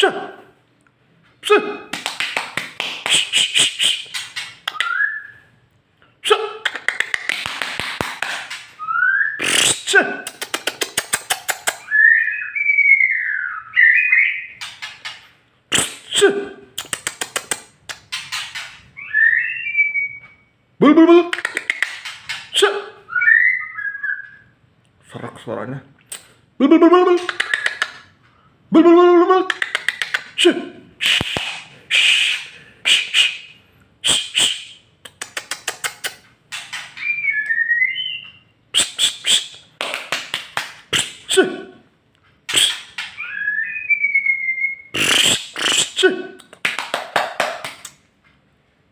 Set. Set. Set. Set. Set. Bul bul bul. Set. Serak suaranya. Bul bul bul bul bul. Bul bul bul bul bul.